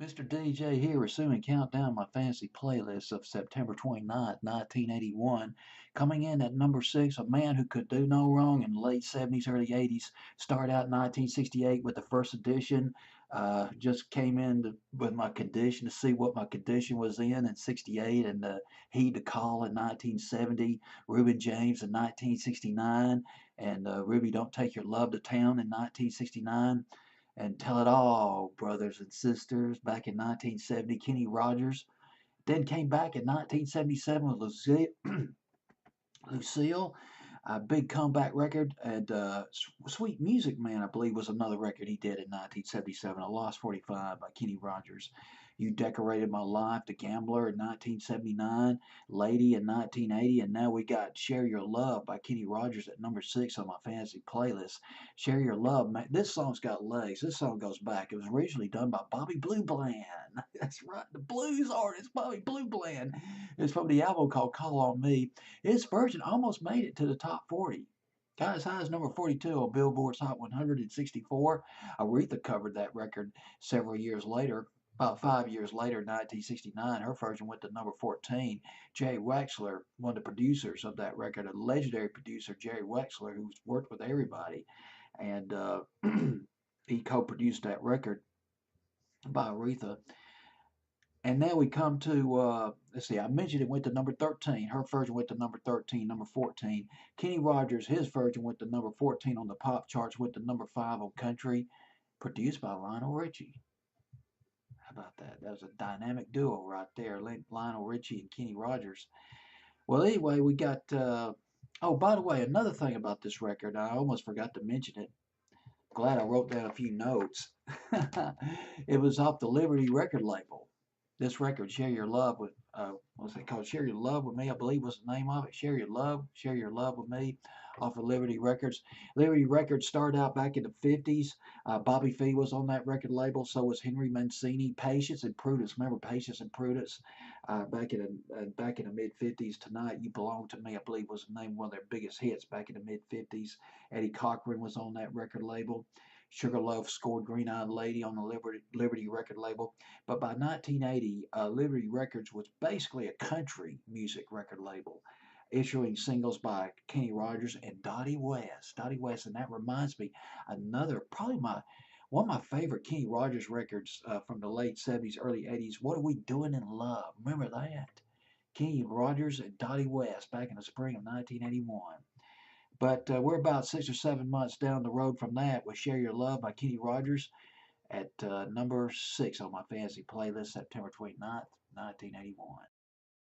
Mr. DJ here, resuming countdown my fantasy playlist of September 29th, 1981. Coming in at number 6, a man who could do no wrong in the late 70s, early 80s. Started out in 1968 with the first edition. Just came in with my condition to see what my condition was in 68, and Heed the Call in 1970. Reuben James in 1969, and Ruby Don't Take Your Love to Town in 1969 and Tell It All, Brothers and Sisters, back in 1970, Kenny Rogers. Then came back in 1977 with Lucille, a big comeback record, and Sweet Music Man, I believe, was another record he did in 1977, A Lost 45 by Kenny Rogers. You Decorated My Life, The Gambler in 1979, Lady in 1980, and now we got Share Your Love by Kenny Rogers at number 6 on my fantasy playlist. Share Your Love, man, this song's got legs. This song goes back. It was originally done by Bobby Blue Bland. That's right, the blues artist, Bobby Blue Bland. It's from the album called Call on Me. His version almost made it to the top 40. Got as high as number 42 on Billboard's Hot 164. Aretha covered that record several years later. About 5 years later, in 1969, her version went to number 14. Jerry Wexler, one of the producers of that record, a legendary producer, Jerry Wexler, who's worked with everybody, and he co-produced that record by Aretha. And now we come to, let's see, I mentioned it went to number 13. Her version went to number 13, number 14. Kenny Rogers, his version went to number 14 on the pop charts, went to number 5 on country, produced by Lionel Richie. How about that? That was a dynamic duo right there, Lionel Richie and Kenny Rogers. Well, anyway, we got, oh, by the way, another thing about this record, I almost forgot to mention it. Glad I wrote down a few notes. It was off the Liberty record label. This record, Share Your Love with, what's it called? Share Your Love with Me, I believe was the name of it. Share Your Love with Me, off of Liberty Records. Liberty Records started out back in the 50s. Bobby Fee was on that record label, so was Henry Mancini, Patience and Prudence. Remember Patience and Prudence? Back in the mid 50s. Tonight You Belong to Me, I believe was the name of one of their biggest hits back in the mid 50s. Eddie Cochran was on that record label. Sugar Love scored Green Eyed Lady on the Liberty record label. But by 1980, Liberty Records was basically a country music record label, issuing singles by Kenny Rogers and Dottie West. Dottie West, and that reminds me, another, probably one of my favorite Kenny Rogers records from the late 70s, early 80s. What Are We Doing in Love? Remember that? Kenny Rogers and Dottie West back in the spring of 1981. But we're about 6 or 7 months down the road from that with Share Your Love by Kenny Rogers at number 6 on my fantasy playlist, September 29th, 1981.